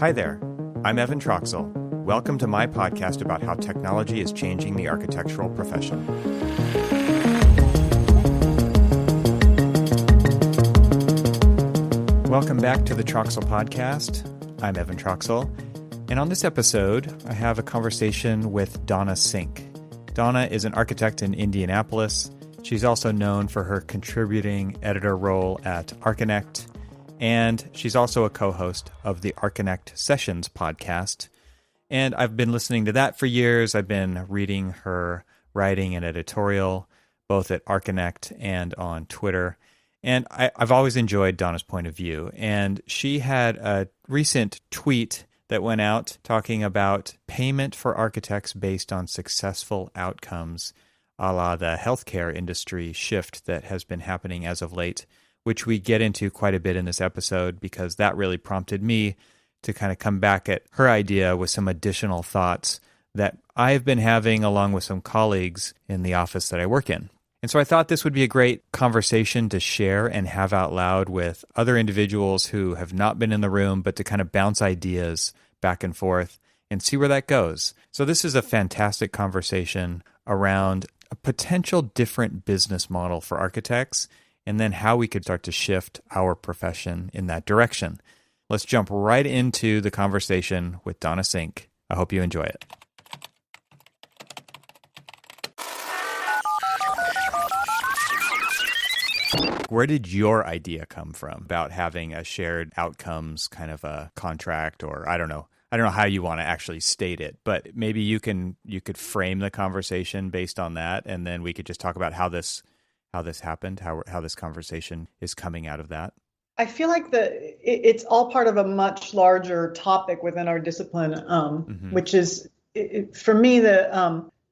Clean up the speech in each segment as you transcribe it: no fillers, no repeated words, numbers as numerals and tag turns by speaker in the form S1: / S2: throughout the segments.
S1: Hi there, I'm Evan Troxel. Welcome to my podcast about how technology is changing the architectural profession. Welcome back to the Troxel Podcast. I'm Evan Troxel, and on this episode, I have a conversation with Donna Sink. Donna is an architect in Indianapolis. She's also known for her contributing editor role at Archinect, and she's also a co-host of the Archinect Sessions podcast. And I've been listening to that for years. I've been reading her writing and editorial, both at Archinect and on Twitter. And I've always enjoyed Donna's point of view. And she had a recent tweet that went out talking about payment for architects based on successful outcomes, a la the healthcare industry shift that has been happening as of late, which we get into quite a bit in this episode because that really prompted me to kind of come back at her idea with some additional thoughts that I've been having along with some colleagues in the office that I work in. And so I thought this would be a great conversation to share and have out loud with other individuals who have not been in the room, but to kind of bounce ideas back and forth and see where that goes. So this is a fantastic conversation around a potential different business model for architects, and then how we could start to shift our profession in that direction. Let's jump right into the conversation with Donna Sink. I hope you enjoy it. Where did your idea come from about having a shared outcomes kind of a contract, or I don't know how you want to actually state it, but maybe you could frame the conversation based on that, and then we could just talk about how this happened, how this conversation is coming out of that.
S2: I feel like it's all part of a much larger topic within our discipline, which is, for me,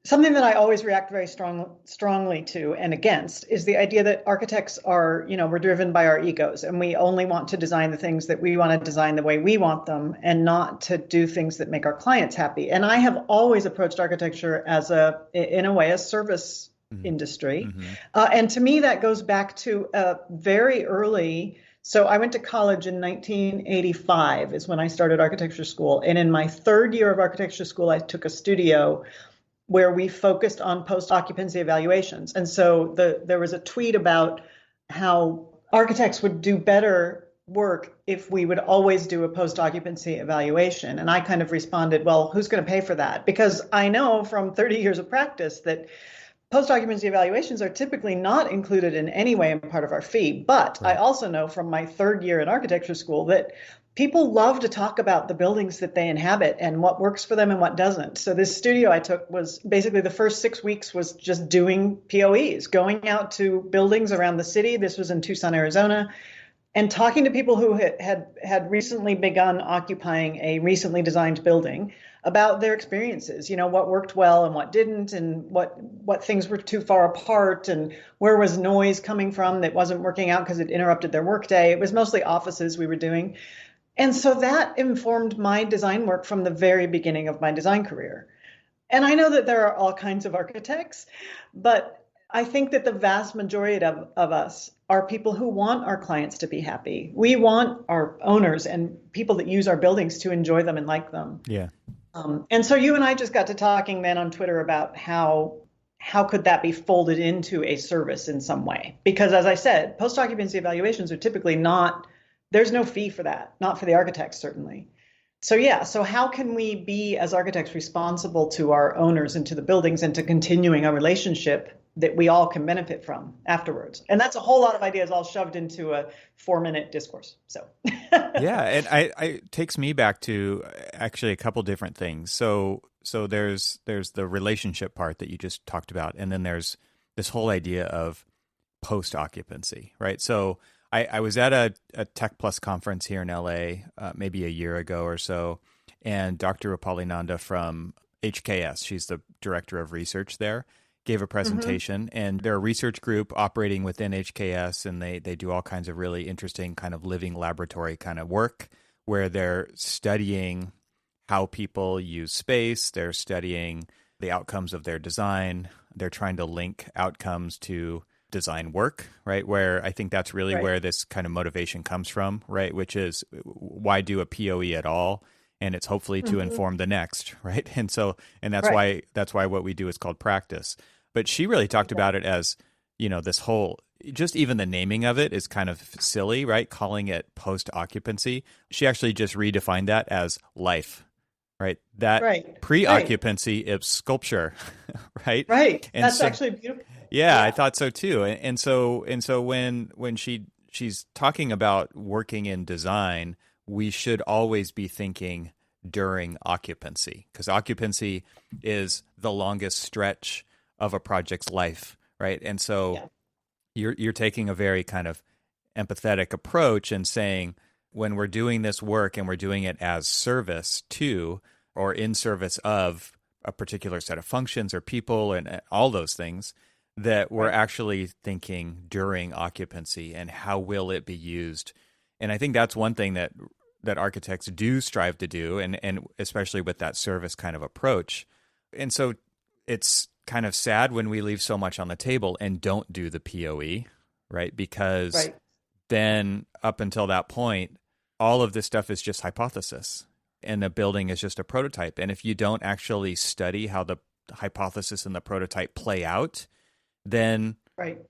S2: something that I always react very strongly to and against is the idea that architects are, we're driven by our egos, and we only want to design the things that we want to design the way we want them, and not to do things that make our clients happy. And I have always approached architecture as in a way, a service industry. And to me, that goes back to very early. So I went to college in 1985 is when I started architecture school. And in my third year of architecture school, I took a studio where we focused on post-occupancy evaluations. And so there was a tweet about how architects would do better work if we would always do a post-occupancy evaluation. And I kind of responded, well, who's going to pay for that? Because I know from 30 years of practice that post-occupancy evaluations are typically not included in any way in part of our fee. But right. I also know from my third year in architecture school that people love to talk about the buildings that they inhabit and what works for them and what doesn't. So this studio I took was basically the first 6 weeks was just doing POEs, going out to buildings around the city. This was in Tucson, Arizona, and talking to people who had recently begun occupying a recently designed building about their experiences, what worked well and what didn't, and what things were too far apart, and where was noise coming from that wasn't working out because it interrupted their workday. It was mostly offices we were doing. And so that informed my design work from the very beginning of my design career. And I know that there are all kinds of architects, but I think that the vast majority of us are people who want our clients to be happy. We want our owners and people that use our buildings to enjoy them and like them.
S1: Yeah.
S2: And so you and I just got to talking then on Twitter about how could that be folded into a service in some way? Because as I said, post-occupancy evaluations are typically there's no fee for that, not for the architects, certainly. So how can we be, as architects, responsible to our owners and to the buildings and to continuing a relationship that we all can benefit from afterwards? And that's a whole lot of ideas all shoved into a 4-minute discourse. So
S1: yeah, and it takes me back to actually a couple different things. So there's the relationship part that you just talked about, and then there's this whole idea of post-occupancy, right? So I was at a Tech Plus conference here in LA maybe a year ago or so, and Dr. Upalinanda from HKS, she's the director of research there, gave a presentation, and they're a research group operating within HKS, and they do all kinds of really interesting kind of living laboratory kind of work where they're studying how people use space, they're studying the outcomes of their design, they're trying to link outcomes to design work, right? Where I think that's really where this kind of motivation comes from, right? Which is, why do a POE at all? and it's hopefully to inform the next, right? And that's
S2: Right.
S1: why what we do is called practice. But she really talked about it as, this whole, just even the naming of it is kind of silly, right? Calling it post occupancy. She actually just redefined that as life, right? That
S2: Right.
S1: pre-occupancy is sculpture, right?
S2: Right.
S1: And
S2: That's
S1: so,
S2: actually beautiful.
S1: yeah, I thought so too. And so when she's talking about working in design, we should always be thinking during occupancy, because occupancy is the longest stretch of a project's life, right? And so
S2: Yeah.
S1: you're taking a very kind of empathetic approach and saying, when we're doing this work and we're doing it as service to or in service of a particular set of functions or people and all those things, that we're actually thinking during occupancy and how will it be used. And I think that's one thing that architects do strive to do, and especially with that service kind of approach. And so it's kind of sad when we leave so much on the table and don't do the POE, right? Because then up until that point, all of this stuff is just hypothesis, and the building is just a prototype. And if you don't actually study how the hypothesis and the prototype play out, then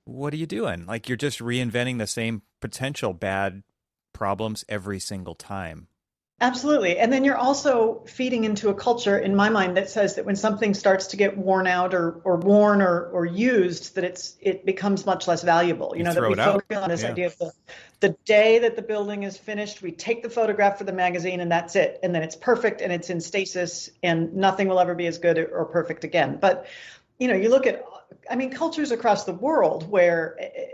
S1: what are you doing? Like, you're just reinventing the same potential bad problems every single time.
S2: Absolutely. And then you're also feeding into a culture, in my mind, that says that when something starts to get worn out or worn or used, that it becomes much less valuable.
S1: You
S2: that
S1: throw
S2: we
S1: it out.
S2: focus on this idea of the day that the building is finished, we take the photograph for the magazine and that's it. And then it's perfect and it's in stasis and nothing will ever be as good or perfect again. But, you look at, cultures across the world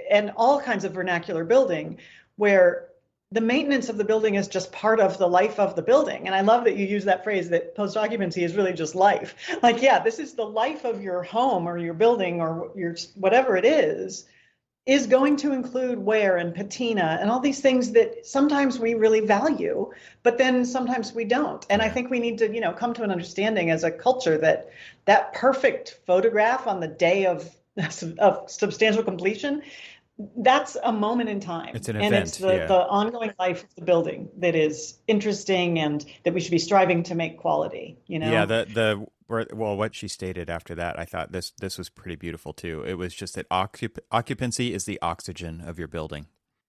S2: and all kinds of vernacular building where the maintenance of the building is just part of the life of the building. And I love that you use that phrase that post-occupancy is really just life. Like, yeah, this is the life of your home or your building or your whatever it is going to include wear and patina and all these things that sometimes we really value, but then sometimes we don't. And I think we need to, come to an understanding as a culture that perfect photograph on the day of substantial completion, that's a moment in time.
S1: It's an
S2: event. And it's the ongoing life of the building that is interesting and that we should be striving to make quality,
S1: Yeah, what she stated after that, I thought this was pretty beautiful too. It was just that occupancy is the oxygen of your building.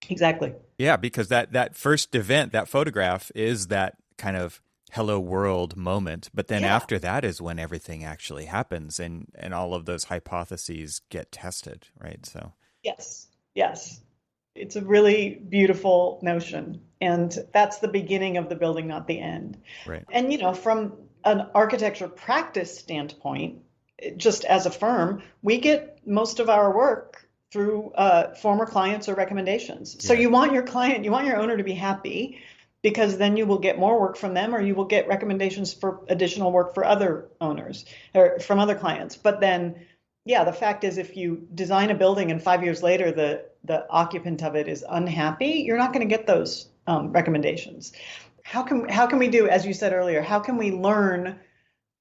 S2: Exactly.
S1: Yeah, because that first event, that photograph, is that kind of hello world moment. But then after that is when everything actually happens and all of those hypotheses get tested, right? So
S2: Yes. It's a really beautiful notion. And that's the beginning of the building, not the end.
S1: Right.
S2: And, from an architecture practice standpoint, just as a firm, we get most of our work through former clients or recommendations. So you want your owner to be happy, because then you will get more work from them, or you will get recommendations for additional work for other owners or from other clients. But then, the fact is, if you design a building and 5 years later the occupant of it is unhappy, you're not going to get those recommendations. How can we do, as you said earlier, how can we learn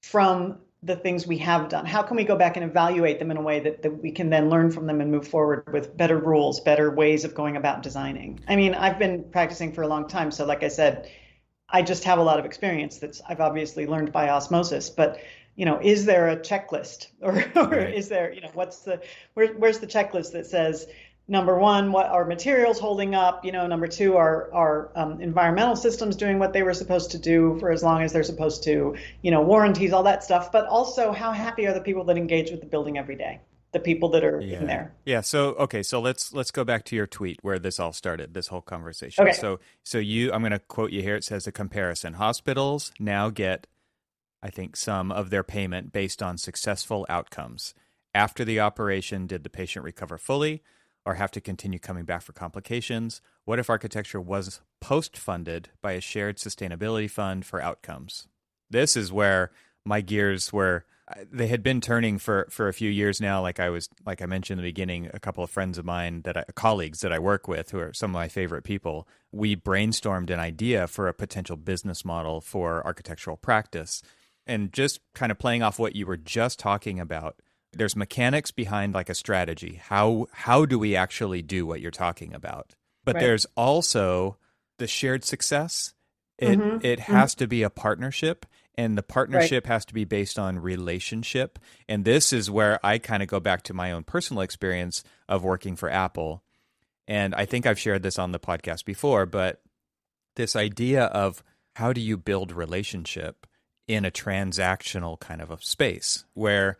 S2: from the things we have done? How can we go back and evaluate them in a way that we can then learn from them and move forward with better rules, better ways of going about designing? I've been practicing for a long time, so like I said, I just have a lot of experience I've obviously learned by osmosis, but is there a checklist or is there, where's the checklist that says, number one, what are materials holding up? Number two, are environmental systems doing what they were supposed to do for as long as they're supposed to, warranties, all that stuff. But also, how happy are the people that engage with the building every day? The people that are in there.
S1: Yeah. So let's go back to your tweet where this all started, this whole conversation.
S2: Okay.
S1: So I'm going to quote you here. It says, a comparison. Hospitals now get, I think, some of their payment based on successful outcomes. After the operation, did the patient recover fully or have to continue coming back for complications? What if architecture was post-funded by a shared sustainability fund for outcomes? This is where my gears were. They had been turning for a few years now. Like I mentioned in the beginning, a couple of friends of mine colleagues that I work with, who are some of my favorite people, we brainstormed an idea for a potential business model for architectural practice. And just kind of playing off what you were just talking about, there's mechanics behind like a strategy. How do we actually do what you're talking about? But there's also the shared success It has to be a partnership, and the
S2: Right.
S1: partnership has to be based on relationship. And this is where I kind of go back to my own personal experience of working for Apple. And I think I've shared this on the podcast before, but this idea of how do you build relationship in a transactional kind of a space where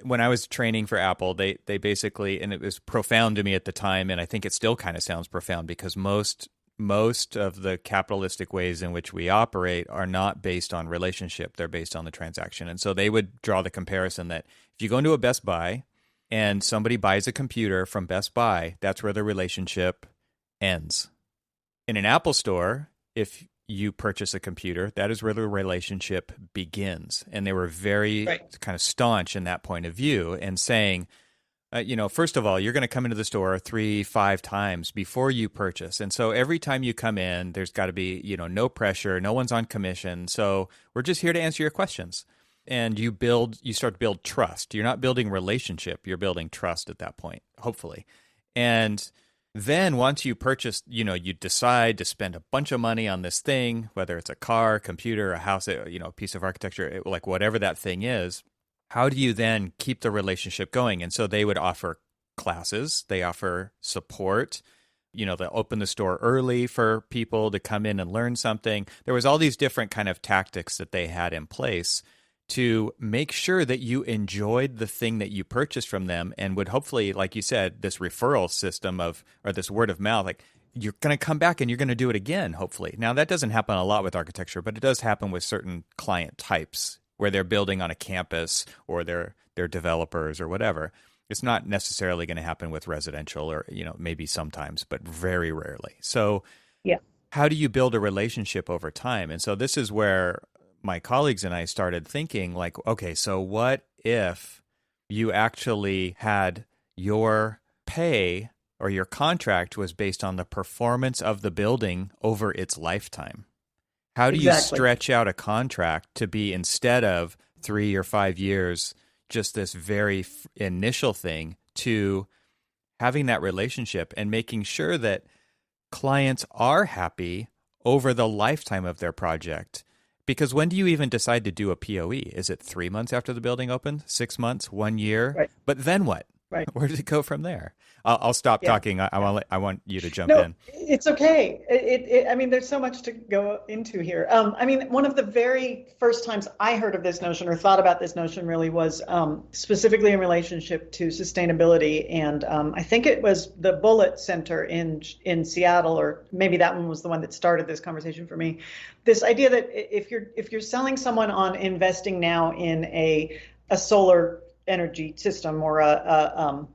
S1: when I was training for Apple, they basically, and it was profound to me at the time, and I think it still kind of sounds profound because most of the capitalistic ways in which we operate are not based on relationship, they're based on the transaction. And so they would draw the comparison that if you go into a Best Buy and somebody buys a computer from Best Buy, that's where the relationship ends. In an Apple store, if you purchase a computer, that is where the relationship begins. And they were very kind of staunch in that point of view and saying, first of all, you're going to come into the store 3-5 times before you purchase. And so every time you come in, there's got to be, no pressure. No one's on commission. So we're just here to answer your questions. And you start to build trust. You're not building relationship. You're building trust at that point, hopefully. And then once you purchase, you decide to spend a bunch of money on this thing, whether it's a car, computer, a house, a piece of architecture, like whatever that thing is, how do you then keep the relationship going? And so they would offer classes, they offer support, they'll open the store early for people to come in and learn something. There was all these different kind of tactics that they had in place to make sure that you enjoyed the thing that you purchased from them and would hopefully, like you said, this referral system or this word of mouth, like you're going to come back and you're going to do it again, hopefully. Now, that doesn't happen a lot with architecture, but it does happen with certain client types where they're building on a campus or they're developers or whatever. It's not necessarily going to happen with residential or, maybe sometimes, but very rarely. So how do you build a relationship over time? And so this is where my colleagues and I started thinking like, okay, so what if you actually had your pay or your contract was based on the performance of the building over its lifetime? How do you stretch out a contract to be, instead of 3 or 5 years, just this very initial thing, to having that relationship and making sure that clients are happy over the lifetime of their project? Because when do you even decide to do a POE? Is it 3 months after the building opened, 6 months, 1 year?
S2: Right.
S1: But then what?
S2: Right.
S1: Where did it go from there? I'll stop talking. I want you to jump in.
S2: It's okay. I mean, there's so much to go into here. One of the very first times I heard of this notion or thought about this notion really was specifically in relationship to sustainability. And I think it was the Bullitt Center in Seattle, or maybe that one was the one that started this conversation for me. This idea that if you're selling someone on investing now in a solar energy system or a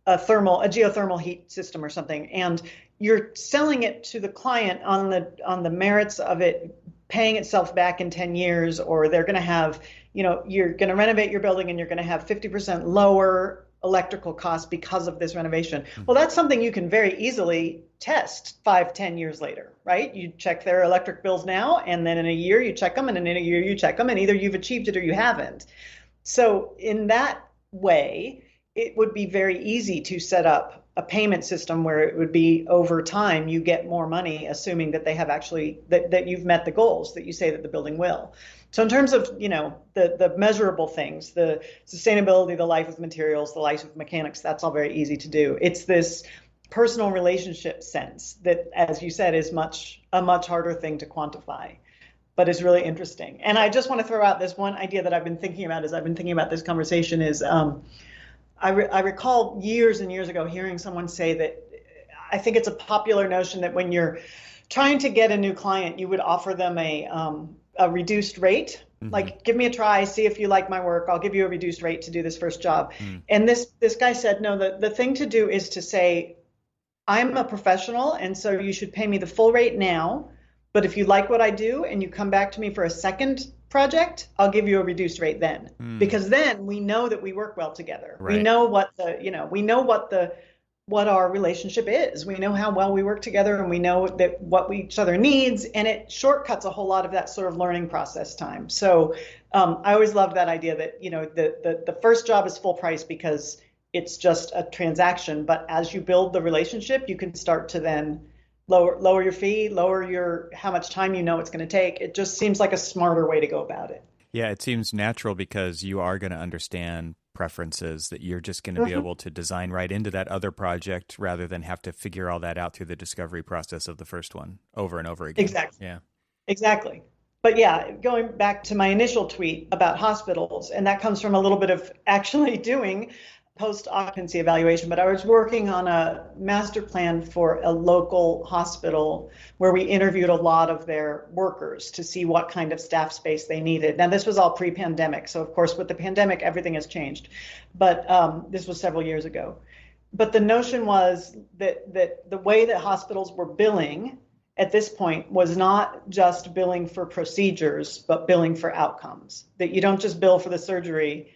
S2: geothermal heat system or something, and you're selling it to the client on the merits of it paying itself back in 10 years, or they're going to have, you're going to renovate your building and you're going to have 50% lower electrical costs because of this renovation. Well, that's something you can very easily test 5-10 years later, right? You check their electric bills now, and then in a year you check them, and in a year you check them, and either you've achieved it or you haven't. So in that way, it would be very easy to set up a payment system where it would be over time, you get more money, assuming that they have actually, that you've met the goals that you say that the building will. So in terms of, the measurable things, the sustainability, the life of materials, the life of mechanics, that's all very easy to do. It's this personal relationship sense that, as you said, is a much harder thing to quantify, but is really interesting. And I just want to throw out this one idea that I've been thinking about as I've been thinking about this conversation is, I recall years and years ago hearing someone say that I think it's a popular notion that when you're trying to get a new client, you would offer them a reduced rate. Mm-hmm. Like, give me a try, see if you like my work. I'll give you a reduced rate to do this first job. Mm. And this guy said, no, the thing to do is to say, I'm a professional, and so you should pay me the full rate now. But if you like what I do and you come back to me for a second project, I'll give you a reduced rate then, because then we know that we work well together. Right. We know what our relationship is. We know how well we work together, and we know that what each other needs, and it shortcuts a whole lot of that sort of learning process time. So I always loved that idea that, the first job is full price because it's just a transaction. But as you build the relationship, you can start to then lower your fee, lower your how much time you know it's going to take. It just seems like a smarter way to go about it.
S1: Yeah, it seems natural because you are going to understand preferences that you're just going to be able to design right into that other project rather than have to figure all that out through the discovery process of the first one over and over again.
S2: Exactly.
S1: Yeah.
S2: Exactly. But yeah, going back to my initial tweet about hospitals, and that comes from a little bit of actually doing post-occupancy evaluation, but I was working on a master plan for a local hospital where we interviewed a lot of their workers to see what kind of staff space they needed. Now, this was all pre-pandemic. So, of course, with the pandemic, everything has changed. But this was several years ago. But the notion was that the way that hospitals were billing at this point was not just billing for procedures, but billing for outcomes. That you don't just bill for the surgery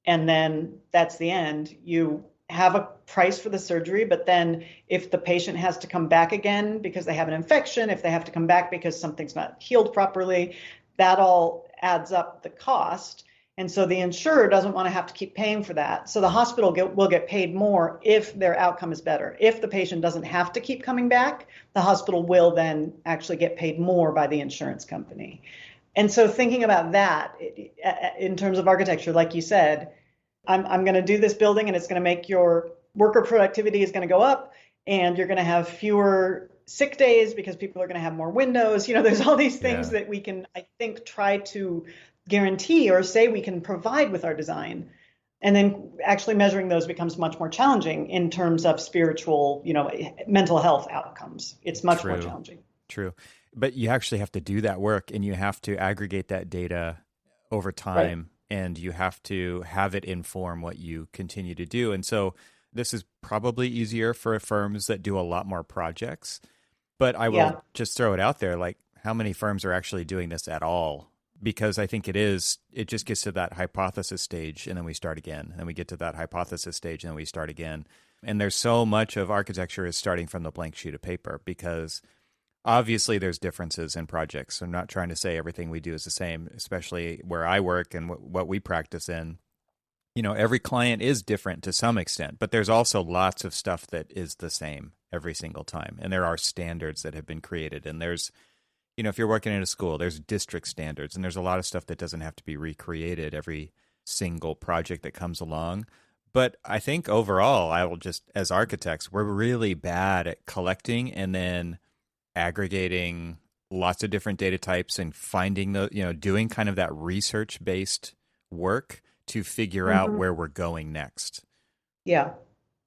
S2: and then that's the end. You have a price for the surgery, but then if the patient has to come back again because they have an infection, if they have to come back because something's not healed properly, that all adds up the cost. And so the insurer doesn't want to have to keep paying for that. So the hospital will get paid more if their outcome is better. If the patient doesn't have to keep coming back, the hospital will then actually get paid more by the insurance company. And so thinking about that in terms of architecture, like you said, I'm going to do this building and it's going to make your worker productivity is going to go up and you're going to have fewer sick days because people are going to have more windows. You know, there's all these things that we can, I think, try to guarantee or say we can provide with our design. And then actually measuring those becomes much more challenging in terms of spiritual, you know, mental health outcomes. It's much more challenging.
S1: True. But you actually have to do that work and you have to aggregate that data over time and you have to have it inform what you continue to do. And so this is probably easier for firms that do a lot more projects. But I will just throw it out there, like how many firms are actually doing this at all? Because I think it just gets to that hypothesis stage and then we start again. And we get to that hypothesis stage and then we start again. And there's so much of architecture is starting from the blank sheet of paper because obviously there's differences in projects. I'm not trying to say everything we do is the same, especially where I work and what we practice in. You know, every client is different to some extent, but there's also lots of stuff that is the same every single time. And there are standards that have been created. And there's, you know, if you're working in a school, there's district standards and there's a lot of stuff that doesn't have to be recreated every single project that comes along. But I think overall, as architects, we're really bad at collecting and then aggregating lots of different data types and finding doing kind of that research-based work to figure out where we're going next.
S2: Yeah.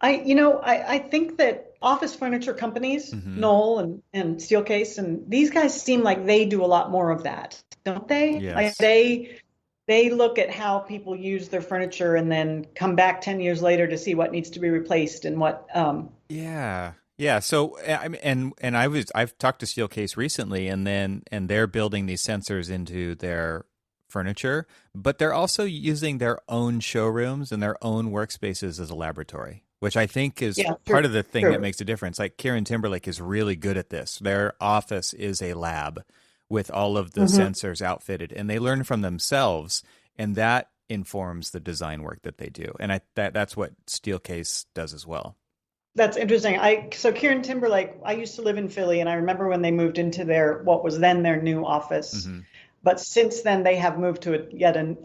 S2: I think that office furniture companies, Knoll and Steelcase, and these guys seem like they do a lot more of that, don't they?
S1: Yes.
S2: Like they look at how people use their furniture and then come back 10 years later to see what needs to be replaced and what.
S1: Yeah. So I've talked to Steelcase recently, and they're building these sensors into their furniture, but they're also using their own showrooms and their own workspaces as a laboratory, which I think is part of the thing that makes a difference. Like Kieran Timberlake is really good at this. Their office is a lab with all of the sensors outfitted, and they learn from themselves, and that informs the design work that they do. And that's what Steelcase does as well.
S2: That's interesting. So Kieran Timberlake, I used to live in Philly, and I remember when they moved into what was then their new office. But since then, they have moved to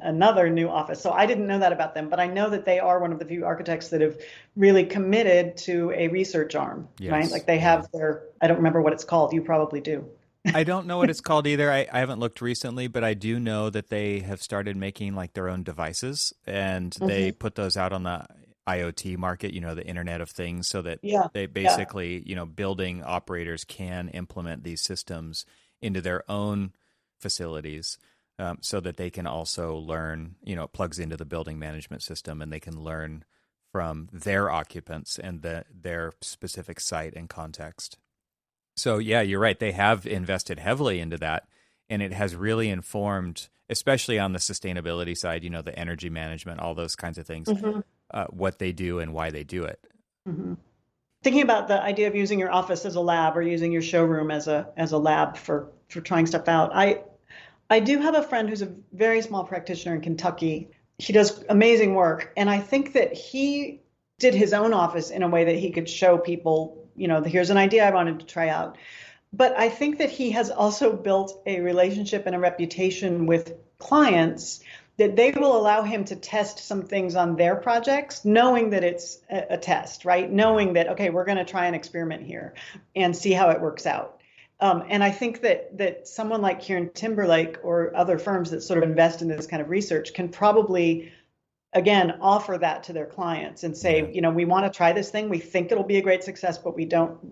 S2: another new office. So I didn't know that about them, but I know that they are one of the few architects that have really committed to a research arm, right? Like they have I don't remember what it's called. You probably do.
S1: I don't know what it's called either. I haven't looked recently, but I do know that they have started making like their own devices, and they put those out on the IoT market, the Internet of Things, so that they basically, building operators can implement these systems into their own facilities, so that they can also learn, it plugs into the building management system and they can learn from their occupants and their specific site and context. So yeah, you're right. They have invested heavily into that, and it has really informed, especially on the sustainability side, the energy management, all those kinds of things, what they do and why they do it.
S2: Thinking about the idea of using your office as a lab or using your showroom as a lab for trying stuff out. I do have a friend who's a very small practitioner in Kentucky. He does amazing work. And I think that he did his own office in a way that he could show people, here's an idea I wanted to try out. But I think that he has also built a relationship and a reputation with clients that they will allow him to test some things on their projects, knowing that it's a test, right? Knowing that, okay, we're going to try an experiment here and see how it works out. And I think that someone like Kieran Timberlake or other firms that sort of invest in this kind of research can probably, again, offer that to their clients and say, we want to try this thing. We think it'll be a great success, but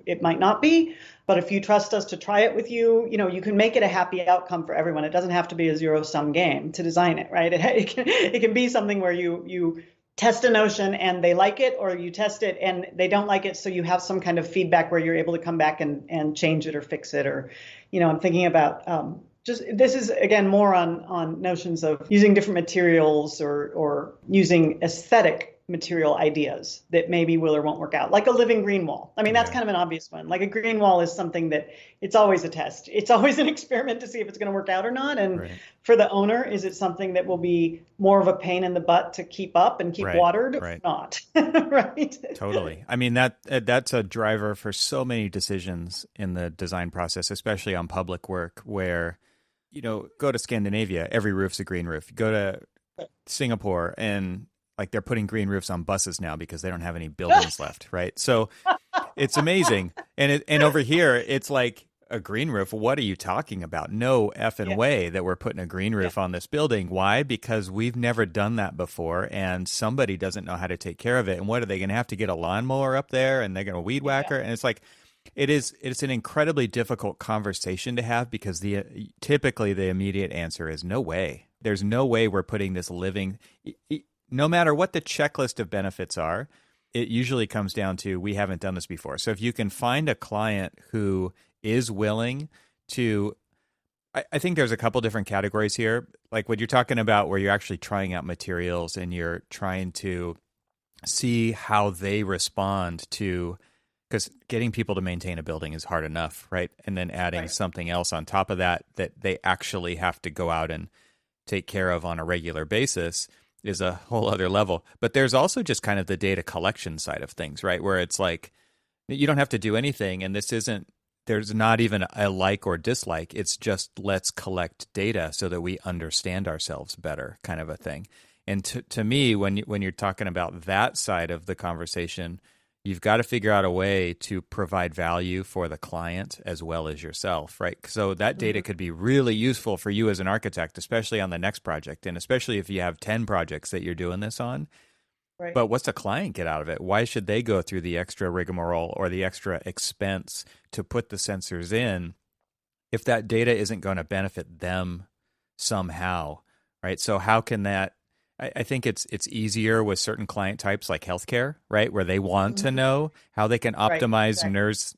S2: it might not be. But if you trust us to try it with you, you can make it a happy outcome for everyone. It doesn't have to be a zero-sum game to design it, right? It can be something where you test a notion and they like it, or you test it and they don't like it. So you have some kind of feedback where you're able to come back and change it or fix it. Or, I'm thinking about this is, again, more on notions of using different materials or using aesthetic material ideas that maybe will or won't work out, like a living green wall. I mean, that's kind of an obvious one. Like a green wall is something that it's always a test. It's always an experiment to see if it's going to work out or not. And for the owner, is it something that will be more of a pain in the butt to keep up and keep watered or not? Right.
S1: Totally. I mean, that's a driver for so many decisions in the design process, especially on public work where, go to Scandinavia, every roof's a green roof. Go to Singapore and they're putting green roofs on buses now because they don't have any buildings left, right? So it's amazing. And over here, it's like a green roof. What are you talking about? No effing way that we're putting a green roof on this building. Why? Because we've never done that before, and somebody doesn't know how to take care of it. And what are they going to have to get a lawnmower up there, and they're going to weed whacker? And it's like, it's an incredibly difficult conversation to have because typically the immediate answer is no way. There's no way we're putting this living. No matter what the checklist of benefits are, it usually comes down to we haven't done this before. So if you can find a client who is willing to, I think there's a couple different categories here. Like what you're talking about where you're actually trying out materials and you're trying to see how they respond to, because getting people to maintain a building is hard enough, right? And then adding something else on top of that they actually have to go out and take care of on a regular basis is a whole other level. But there's also just kind of the data collection side of things, right? Where it's like, you don't have to do anything. And there's not even a like or dislike. It's just let's collect data so that we understand ourselves better kind of a thing. And to me, when you're talking about that side of the conversation, you've got to figure out a way to provide value for the client as well as yourself, right? So that data could be really useful for you as an architect, especially on the next project, and especially if you have 10 projects that you're doing this on. Right. But what's the client get out of it? Why should they go through the extra rigmarole or the extra expense to put the sensors in if that data isn't going to benefit them somehow, right? So how can that I think it's easier with certain client types like healthcare, right? Where they want to know how they can optimize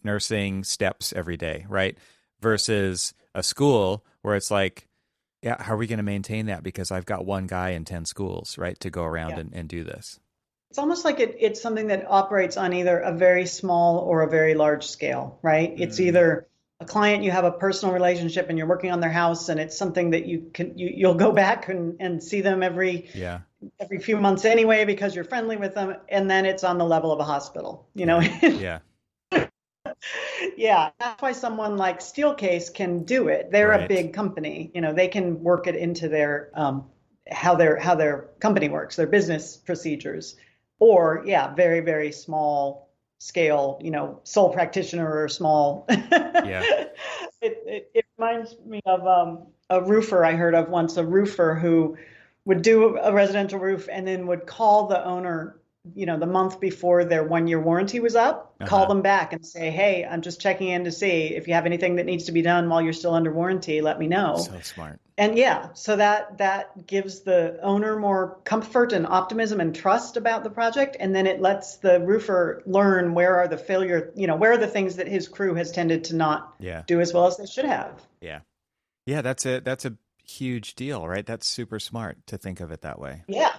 S1: nursing steps every day, right? Versus a school where it's like, how are we going to maintain that? Because I've got one guy in 10 schools, right, to go around and do this.
S2: It's almost like it's something that operates on either a very small or a very large scale, right? It's either a client you have a personal relationship and you're working on their house and it's something that you'll go back and see them every few months anyway because you're friendly with them, and then it's on the level of a hospital, That's why someone like Steelcase can do it. They're a big company, they can work it into their how their company works, their business procedures, or very, very small scale, sole practitioner or small. It reminds me of a roofer I heard of once, a roofer who would do a residential roof and then would call the owner, the month before their 1-year warranty was up, call them back and say, hey, I'm just checking in to see if you have anything that needs to be done while you're still under warranty, let me know.
S1: So smart.
S2: And so that gives the owner more comfort and optimism and trust about the project. And then it lets the roofer learn where are the where are the things that his crew has tended to not do as well as they should have.
S1: Yeah. Yeah. That's a huge deal, right? That's super smart to think of it that way.
S2: Yeah.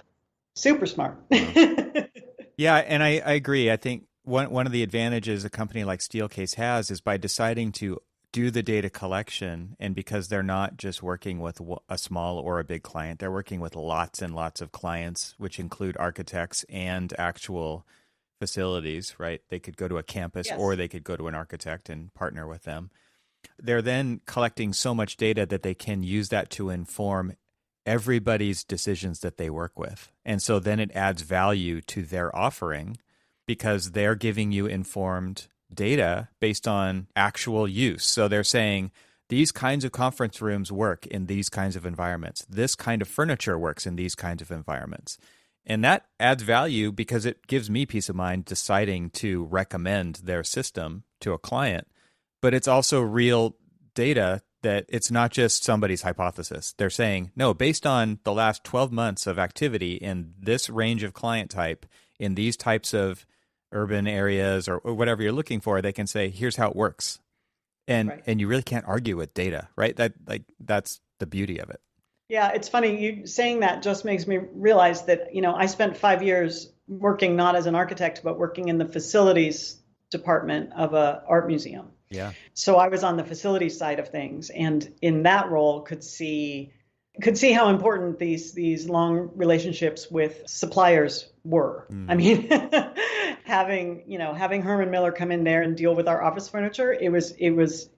S2: Super smart.
S1: Yeah. And I agree. I think one of the advantages a company like Steelcase has is by deciding to do the data collection, and because they're not just working with a small or a big client, they're working with lots and lots of clients, which include architects and actual facilities, right? They could go to a campus
S2: Yes.
S1: or they could go to an architect and partner with them. They're then collecting so much data that they can use that to inform everybody's decisions that they work with. And so then it adds value to their offering because they're giving you informed data based on actual use. So they're saying these kinds of conference rooms work in these kinds of environments. This kind of furniture works in these kinds of environments. And that adds value because it gives me peace of mind deciding to recommend their system to a client. But it's also real data that it's not just somebody's hypothesis. They're saying, no, based on the last 12 months of activity in this range of client type, in these types of urban areas or whatever you're looking for, they can say, here's how it works. And you really can't argue with data, right? That's the beauty of it.
S2: Yeah, it's funny. You saying that just makes me realize that, I spent 5 years working not as an architect, but working in the facilities department of a art museum.
S1: Yeah.
S2: So I was on the facilities side of things, and in that role could see how important these long relationships with suppliers were. I mean, having Herman Miller come in there and deal with our office furniture, it was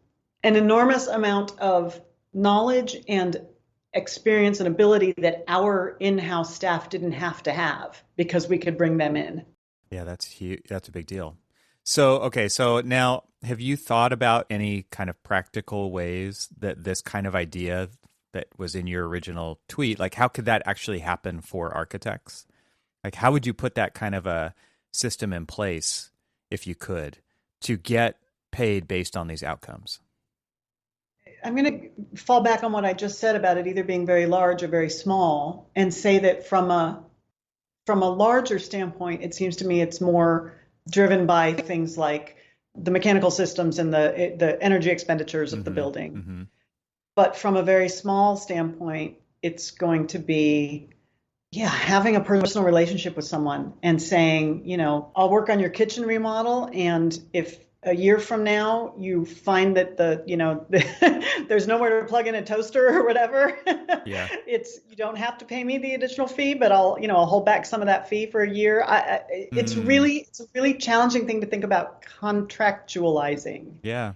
S2: an enormous amount of knowledge and experience and ability that our in-house staff didn't have to have because we could bring them in.
S1: Yeah, that's huge. That's a big deal. So now have you thought about any kind of practical ways that this kind of idea that was in your original tweet, like how could that actually happen for architects? Like how would you put that kind of a system in place if you could to get paid based on these outcomes?
S2: I'm going to fall back on what I just said about it either being very large or very small and say that from a larger standpoint, it seems to me it's more driven by things like the mechanical systems and the energy expenditures of the building. Mm-hmm. But from a very small standpoint, it's going to be, having a personal relationship with someone and saying, I'll work on your kitchen remodel. And if a year from now you find that there's nowhere to plug in a toaster or whatever, you don't have to pay me the additional fee, but I'll hold back some of that fee for a year. It's a really challenging thing to think about contractualizing.
S1: Yeah.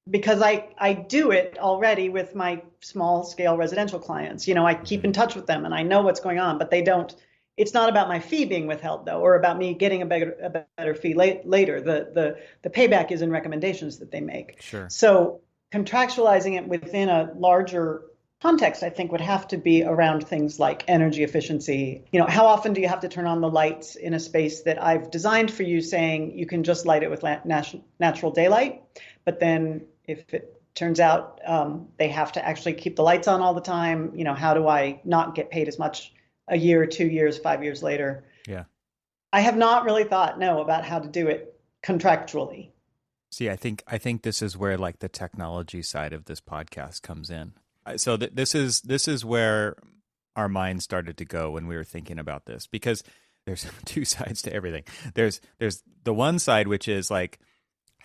S2: Because I do it already with my small scale residential clients. I keep in touch with them and I know what's going on, but it's not about my fee being withheld though, or about me getting a better fee later. The payback is in recommendations that they make.
S1: Sure.
S2: So contractualizing it within a larger context, I think would have to be around things like energy efficiency. How often do you have to turn on the lights in a space that I've designed for you, saying you can just light it with natural daylight, but then if it turns out they have to actually keep the lights on all the time, how do I not get paid as much a year, 2 years, 5 years later?
S1: Yeah.
S2: I have not really thought about how to do it contractually.
S1: See, I think this is where like the technology side of this podcast comes in. So this is where our mind started to go when we were thinking about this, because there's two sides to everything. There's the one side, which is like,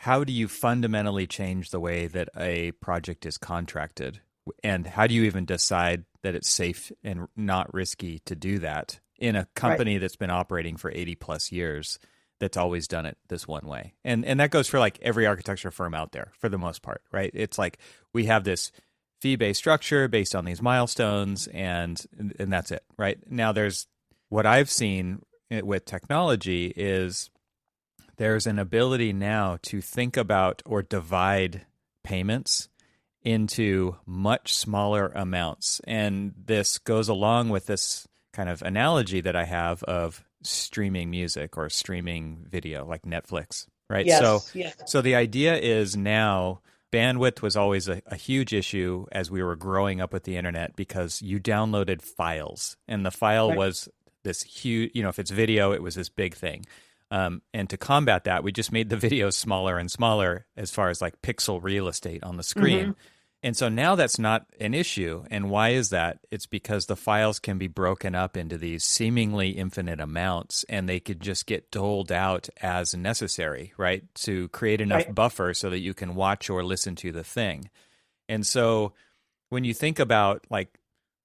S1: how do you fundamentally change the way that a project is contracted? And how do you even decide that it's safe and not risky to do that in a company that's been operating for 80 plus years, that's always done it this one way? And that goes for like every architecture firm out there for the most part, right? It's like we have this fee-based structure based on these milestones and that's it, right? Now there's what I've seen with technology is there's an ability now to think about or divide payments into much smaller amounts. And this goes along with this kind of analogy that I have of streaming music or streaming video like Netflix, right?
S2: Yes,
S1: so the idea is now bandwidth was always a huge issue as we were growing up with the internet because you downloaded files and the file was this huge, if it's video, it was this big thing. And to combat that, we just made the videos smaller and smaller as far as like pixel real estate on the screen. Mm-hmm. And so now that's not an issue. And why is that? It's because the files can be broken up into these seemingly infinite amounts and they could just get doled out as necessary, right? To create enough buffer so that you can watch or listen to the thing. And so when you think about like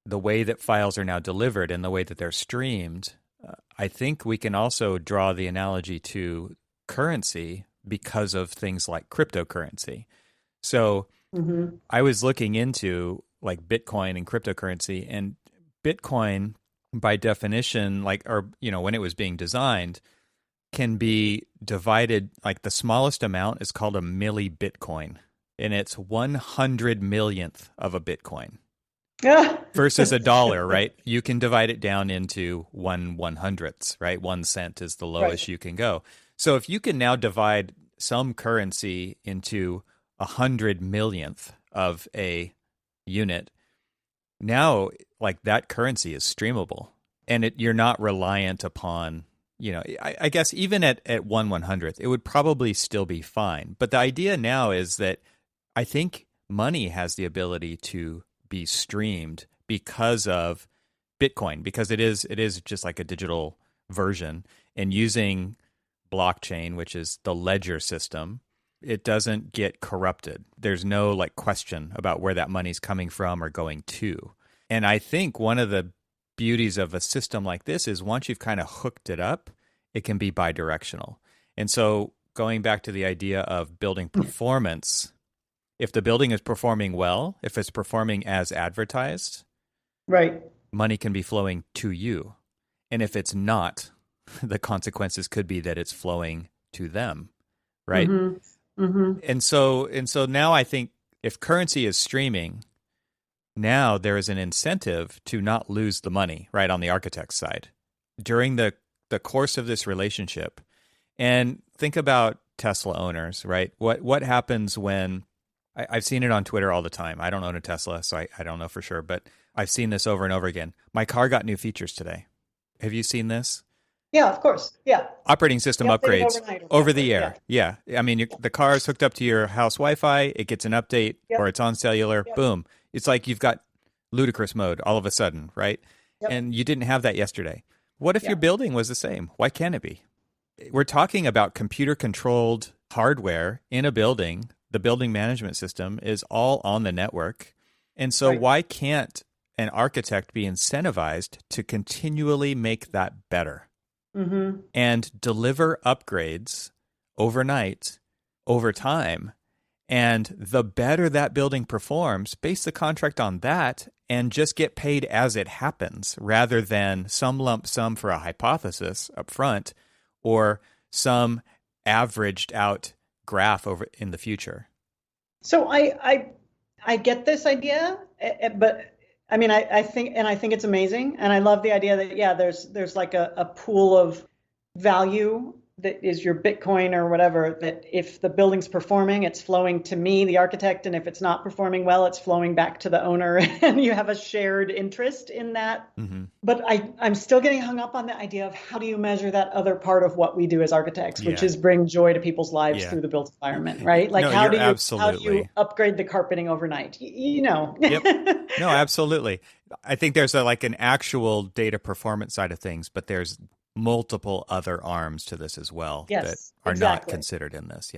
S1: the way that files are now delivered and the way that they're streamed, I think we can also draw the analogy to currency because of things like cryptocurrency. So I was looking into like Bitcoin and cryptocurrency, and Bitcoin by definition, like, or, when it was being designed, can be divided, like the smallest amount is called a millibitcoin, and it's 100 millionth of a Bitcoin. Versus a dollar, right? You can divide it down into 1/100ths, right? 1 cent is the lowest you can go. So if you can now divide some currency into 100 millionth of a unit, now like that currency is streamable, and you're not reliant upon, I guess even at 1/100th, it would probably still be fine. But the idea now is that I think money has the ability to be streamed because of Bitcoin, because it is just like a digital version, and using blockchain, which is the ledger system, it doesn't get corrupted. There's no like question about where that money's coming from or going to. And I think one of the beauties of a system like this is once you've kind of hooked it up, it can be bidirectional. And so going back to the idea of building performance, if the building is performing well, if it's performing as advertised,
S2: right,
S1: money can be flowing to you. And if it's not, the consequences could be that it's flowing to them, right? And so now I think if currency is streaming, now there is an incentive to not lose the money, right, on the architect's side during the course of this relationship. And think about Tesla owners, right? What happens when I've seen it on Twitter all the time. I don't own a Tesla, so I don't know for sure, but I've seen this over and over again. My car got new features today. Have you seen this?
S2: Yeah, of course. Yeah.
S1: Operating system upgrades over the air. Yeah. I mean, the car is hooked up to your house Wi-Fi. It gets an update or it's on cellular. Boom. It's like you've got ludicrous mode all of a sudden, right? And you didn't have that yesterday. What if your building was the same? Why can't it be? We're talking about computer-controlled hardware in a building. The building management system is all on the network. And so why can't an architect be incentivized to continually make that better and deliver upgrades overnight, over time? And the better that building performs, base the contract on that and just get paid as it happens rather than some lump sum for a hypothesis up front or some averaged out graph over in the future.
S2: So I get this idea, but I mean I think it's amazing, and I love the idea that there's like a pool of value that is your Bitcoin or whatever, that if the building's performing, it's flowing to me, the architect, and if it's not performing well, it's flowing back to the owner, and you have a shared interest in that. But I'm still getting hung up on the idea of how do you measure that other part of what we do as architects, which is bring joy to people's lives through the built environment, right? Like how do you upgrade the carpeting overnight?
S1: No, absolutely. I think there's like an actual data performance side of things, but there's multiple other arms to this as well that are not considered in this.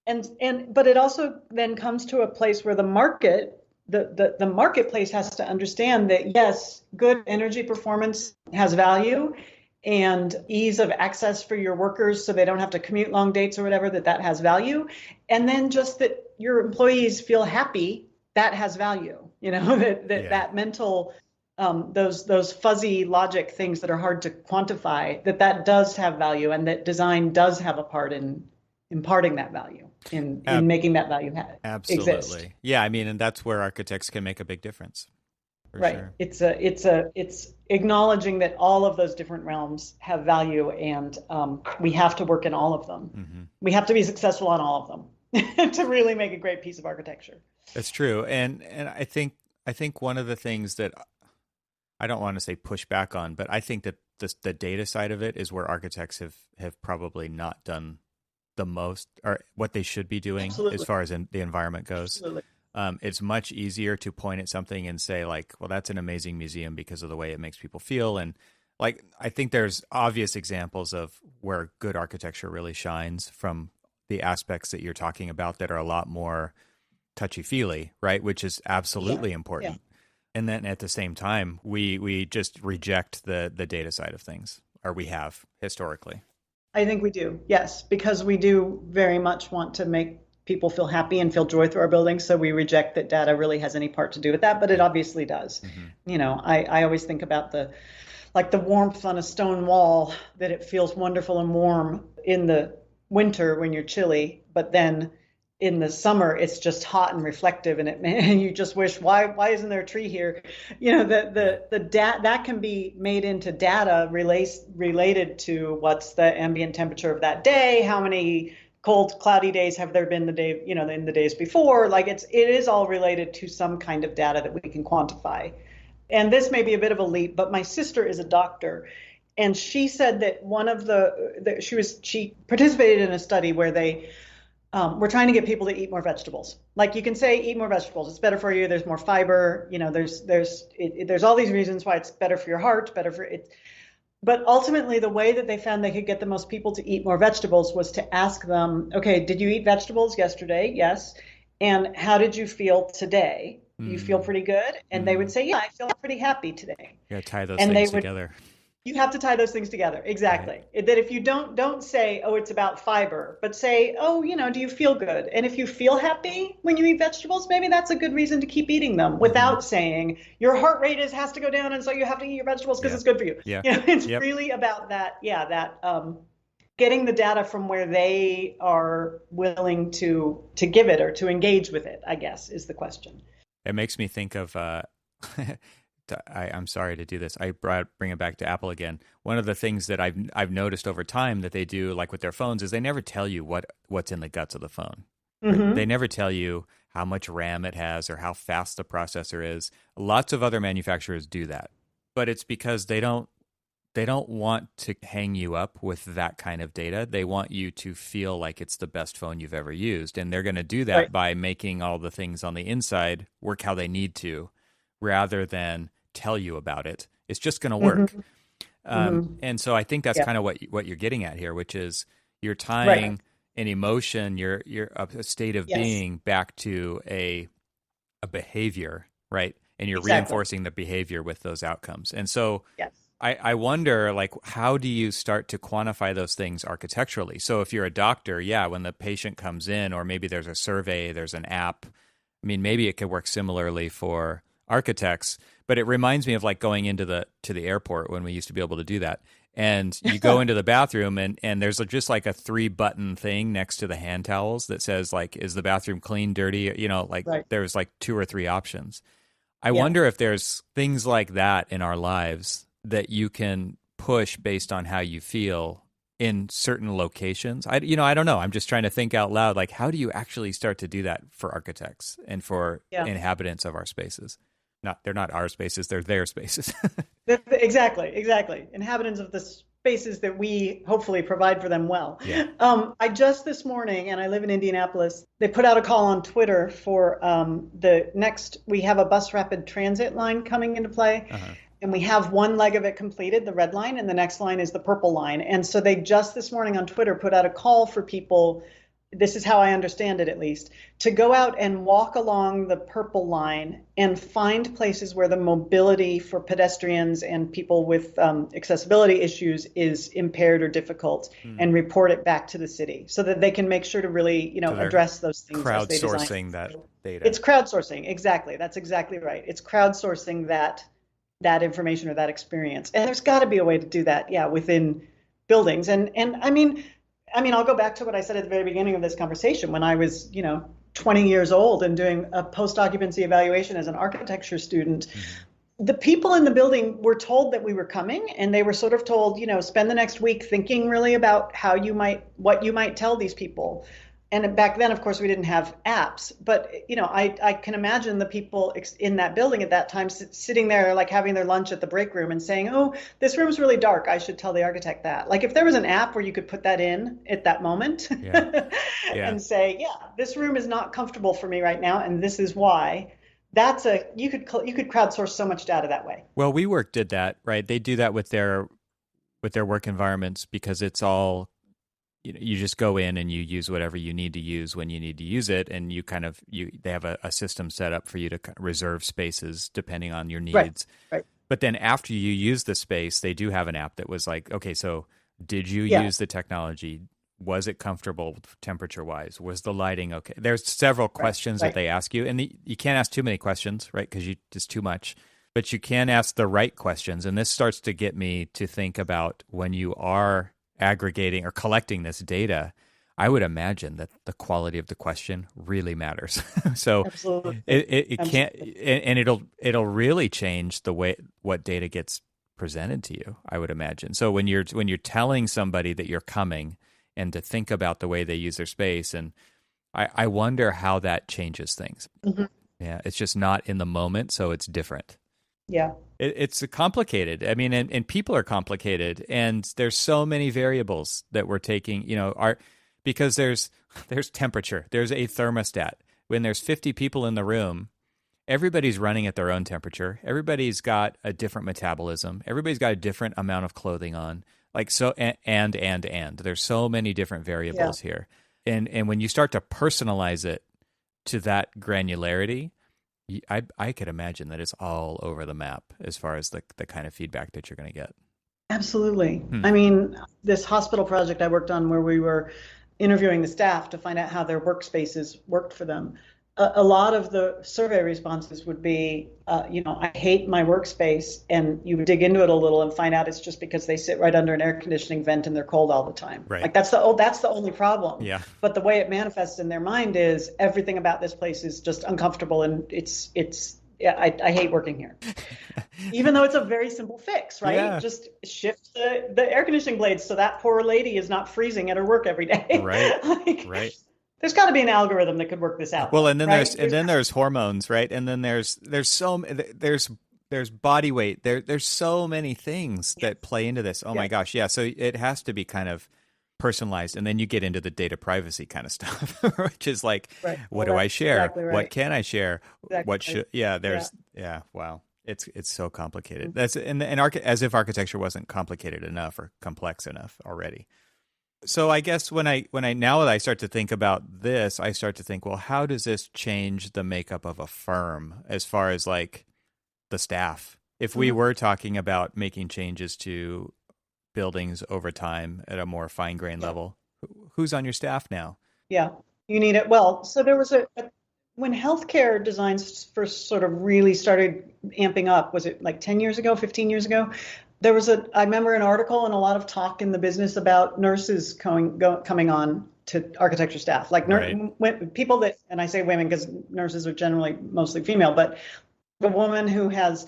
S2: But it also then comes to a place where the marketplace has to understand that yes, good energy performance has value, and ease of access for your workers so they don't have to commute long dates or whatever, that has value. And then just that your employees feel happy, that has value. That mental those fuzzy logic things that are hard to quantify, that does have value, and that design does have a part in imparting that value, in making that value exist.
S1: Yeah, I mean, and that's where architects can make a big difference.
S2: Sure. It's acknowledging that all of those different realms have value, and we have to work in all of them. We have to be successful on all of them to really make a great piece of architecture.
S1: That's true, and I think one of the things that I don't want to say push back on, but I think that the data side of it is where architects have probably not done the most, or what they should be doing as far as the environment goes. It's much easier to point at something and say like, well, that's an amazing museum because of the way it makes people feel. And like, I think there's obvious examples of where good architecture really shines from the aspects that you're talking about that are a lot more touchy-feely, right? Which is absolutely important. And then at the same time, we just reject the data side of things. or we have historically.
S2: I think we do, yes, because we do very much want to make people feel happy and feel joy through our buildings. So we reject that data really has any part to do with that, but it obviously does. I always think about the warmth on a stone wall, that it feels wonderful and warm in the winter when you're chilly, but then in the summer it's just hot and reflective, and you just wish, why isn't there a tree here? That can be made into data related to what's the ambient temperature of that day, how many cold, cloudy days have there been in the days before. Like it is all related to some kind of data that we can quantify. And this may be a bit of a leap, but my sister is a doctor, and she said that she participated in a study where they were trying to get people to eat more vegetables. Like, you can say eat more vegetables, it's better for you. There's more fiber. There's all these reasons why it's better for your heart, better for it. But ultimately, the way that they found they could get the most people to eat more vegetables was to ask them, okay, did you eat vegetables yesterday? Yes. And how did you feel today? You feel pretty good? And they would say, yeah, I feel pretty happy today.
S1: Yeah, tie those things together.
S2: You have to tie those things together. Exactly. Right. That if you don't say, oh, it's about fiber, but say, oh, do you feel good? And if you feel happy when you eat vegetables, maybe that's a good reason to keep eating them, without saying your heart rate has to go down, and so you have to eat your vegetables because it's good for you.
S1: Yeah.
S2: It's really about that. Yeah. Getting the data from where they are willing to give it or to engage with it, I guess, is the question.
S1: It makes me think of, I'm sorry to do this. I bring it back to Apple again. One of the things that I've noticed over time that they do, like with their phones, is they never tell you what's in the guts of the phone. Mm-hmm. They never tell you how much RAM it has or how fast the processor is. Lots of other manufacturers do that, but it's because they don't want to hang you up with that kind of data. They want you to feel like it's the best phone you've ever used. And they're going to do that by making all the things on the inside work how they need to, rather than tell you about it. It's just going to work. And so I think that's kind of what you're getting at here, which is you're tying an emotion, your a state of being back to a behavior, right? And you're reinforcing the behavior with those outcomes. And so I wonder, like, how do you start to quantify those things architecturally? So if you're a doctor, when the patient comes in, or maybe there's a survey, there's an app, I mean, maybe it could work similarly for architects, but it reminds me of like going into the airport when we used to be able to do that. And you go into the bathroom and there's just like a 3-button thing next to the hand towels that says, like, is the bathroom clean, dirty? There's like 2 or 3 options. I wonder if there's things like that in our lives that you can push based on how you feel in certain locations. I don't know. I'm just trying to think out loud, like, how do you actually start to do that for architects and for inhabitants of our spaces? They're not our spaces, they're their spaces.
S2: Exactly. Inhabitants of the spaces that we hopefully provide for them well. Yeah. I just this morning, and I live in Indianapolis, they put out a call on Twitter for we have a bus rapid transit line coming into play. Uh-huh. And we have one leg of it completed, the red line, and the next line is the purple line. And so they just this morning on Twitter put out a call for people, this is how I understand it at least, to go out and walk along the purple line and find places where the mobility for pedestrians and people with accessibility issues is impaired or difficult, and report it back to the city so that they can make sure to really, address those things.
S1: Crowdsourcing that data.
S2: It's crowdsourcing. Exactly. That's exactly right. It's crowdsourcing that information or that experience. And there's got to be a way to do that, within buildings. And I mean, I'll go back to what I said at the very beginning of this conversation. When I was, 20 years old and doing a post-occupancy evaluation as an architecture student, the people in the building were told that we were coming, and they were sort of told, spend the next week thinking really about what you might tell these people. And back then, of course, we didn't have apps, but, I can imagine the people in that building at that time sitting there, like having their lunch at the break room and saying, oh, this room's really dark. I should tell the architect that. Like, if there was an app where you could put that in at that moment and say, this room is not comfortable for me right now, and this is why. You could crowdsource so much data that way.
S1: Well, WeWork did that, right? They do that with their work environments because it's all, you just go in and you use whatever you need to use when you need to use it, and they have a system set up for you to reserve spaces depending on your needs.
S2: Right.
S1: But then after you use the space, they do have an app that was like, okay, so did you use the technology? Was it comfortable temperature-wise? Was the lighting okay? There's several questions that they ask you, and you can't ask too many questions, right? Because it's too much. But you can ask the right questions, and this starts to get me to think about when you are aggregating or collecting this data. I would imagine that the quality of the question really matters. So
S2: Absolutely.
S1: it can't, and it'll really change the way what data gets presented to you, I would imagine. So when you're telling somebody that you're coming and to think about the way they use their space, and I wonder how that changes things. Mm-hmm. Yeah, it's just not in the moment, so it's different.
S2: Yeah.
S1: It's complicated. I mean, and people are complicated, and there's so many variables that we're taking, because there's temperature, there's a thermostat. When there's 50 people in the room, everybody's running at their own temperature. Everybody's got a different metabolism. Everybody's got a different amount of clothing on. Like so, and there's so many different variables here. And when you start to personalize it to that granularity, I could imagine that it's all over the map as far as the kind of feedback that you're going to get.
S2: Absolutely. I mean, this hospital project I worked on where we were interviewing the staff to find out how their workspaces worked for them. A lot of the survey responses would be, I hate my workspace, and you would dig into it a little and find out it's just because they sit right under an air conditioning vent and they're cold all the time.
S1: Right.
S2: Like that's the only problem.
S1: Yeah.
S2: But the way it manifests in their mind is everything about this place is just uncomfortable, and I hate working here. Even though it's a very simple fix, right?
S1: Yeah.
S2: Just shift the air conditioning blades so that poor lady is not freezing at her work every day.
S1: Right. Right.
S2: There's got to be an algorithm that could work this out.
S1: Well, and then there's hormones, right? And then there's body weight. There's so many things that play into this. Oh my gosh, yeah. So it has to be kind of personalized, and then you get into the data privacy kind of stuff, which is like, what do I share? Exactly right. What can I share? Exactly what should? Yeah, wow. It's so complicated. That's and as if architecture wasn't complicated enough or complex enough already. So I guess when I now that I start to think about this, I start to think, well, how does this change the makeup of a firm as far as like the staff? If we were talking about making changes to buildings over time at a more fine-grained level, who's on your staff now? Yeah,
S2: you need it. Well, so there was when healthcare designs first sort of really started amping up, was it like 10 years ago, 15 years ago? There was I remember an article and a lot of talk in the business about nurses coming on to architecture staff, like people that, and I say women because nurses are generally mostly female, but the woman who has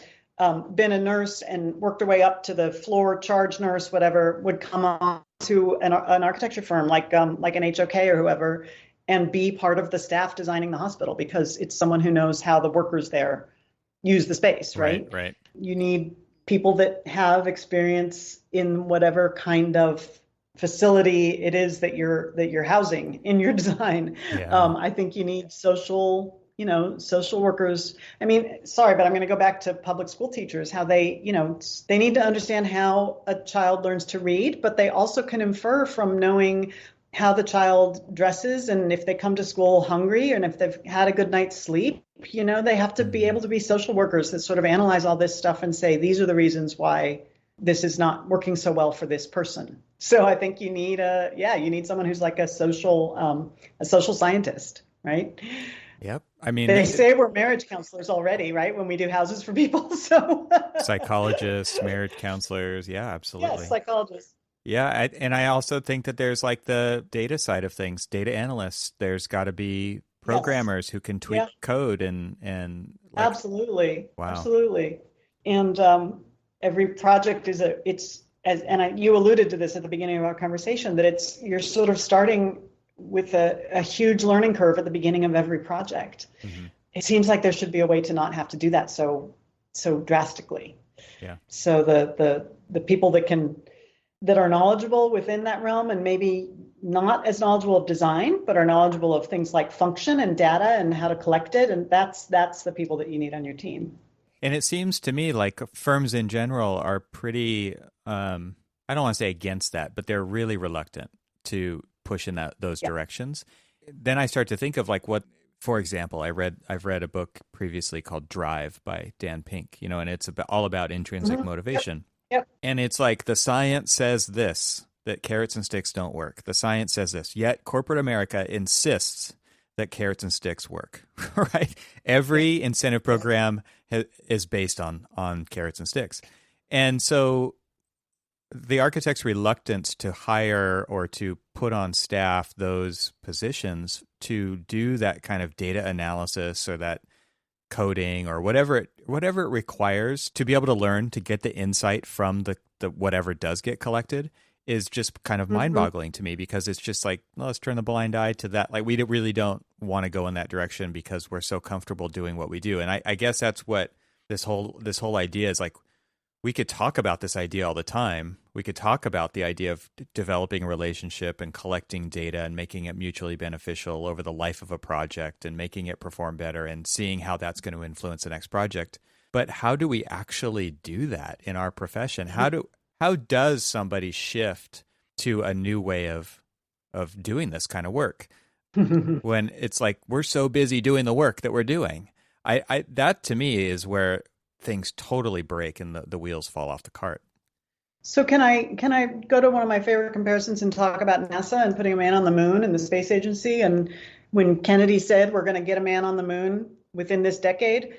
S2: been a nurse and worked her way up to the floor charge nurse, whatever, would come on to an architecture firm like an HOK or whoever, and be part of the staff designing the hospital because it's someone who knows how the workers there use the space, right?
S1: Right.
S2: You need people that have experience in whatever kind of facility it is that you're housing in your design. Yeah. I think you need social workers. I mean, sorry, but I'm going to go back to public school teachers, how they need to understand how a child learns to read, but they also can infer from knowing how the child dresses and if they come to school hungry and if they've had a good night's sleep. They have to be able to be social workers that sort of analyze all this stuff and say, these are the reasons why this is not working so well for this person. So I think you need someone who's like a social scientist, right?
S1: Yep. I mean,
S2: they say we're marriage counselors already, right? When we do houses for people. So
S1: psychologists, marriage counselors. Yeah, absolutely.
S2: Yes, psychologists.
S1: Yeah. And I also think that there's like the data side of things, data analysts. There's got to be programmers who can tweak code and like,
S2: absolutely.
S1: Wow.
S2: Absolutely. And every project you alluded to this at the beginning of our conversation, that you're sort of starting with a huge learning curve at the beginning of every project. Mm-hmm. It seems like there should be a way to not have to do that so drastically.
S1: Yeah.
S2: So the people that are knowledgeable within that realm and maybe not as knowledgeable of design, but are knowledgeable of things like function and data and how to collect it. And that's the people that you need on your team.
S1: And it seems to me like firms in general are pretty, I don't want to say against that, but they're really reluctant to push in those directions. Then I start to think of like what for example, I've read a book previously called Drive by Dan Pink, and it's all about intrinsic motivation.
S2: Yep.
S1: And it's like the science says this, that carrots and sticks don't work. The science says this, yet corporate America insists that carrots and sticks work, right? Every incentive program is based on carrots and sticks. And so the architect's reluctance to hire or to put on staff those positions to do that kind of data analysis or that coding or whatever it requires to be able to learn to get the insight from the whatever does get collected is just kind of mind-boggling to me, because it's just like, well, let's turn the blind eye to that. Like, we really don't want to go in that direction because we're so comfortable doing what we do. And I guess that's what this whole idea is. Like, we could talk about this idea all the time. We could talk about the idea of developing a relationship and collecting data and making it mutually beneficial over the life of a project and making it perform better and seeing how that's going to influence the next project. But how do we actually do that in our profession? How does somebody shift to a new way of doing this kind of work when it's like we're so busy doing the work that we're doing? That to me is where things totally break and the wheels fall off the cart.
S2: So can I go to one of my favorite comparisons and talk about NASA and putting a man on the moon and the space agency? And when Kennedy said we're going to get a man on the moon within this decade,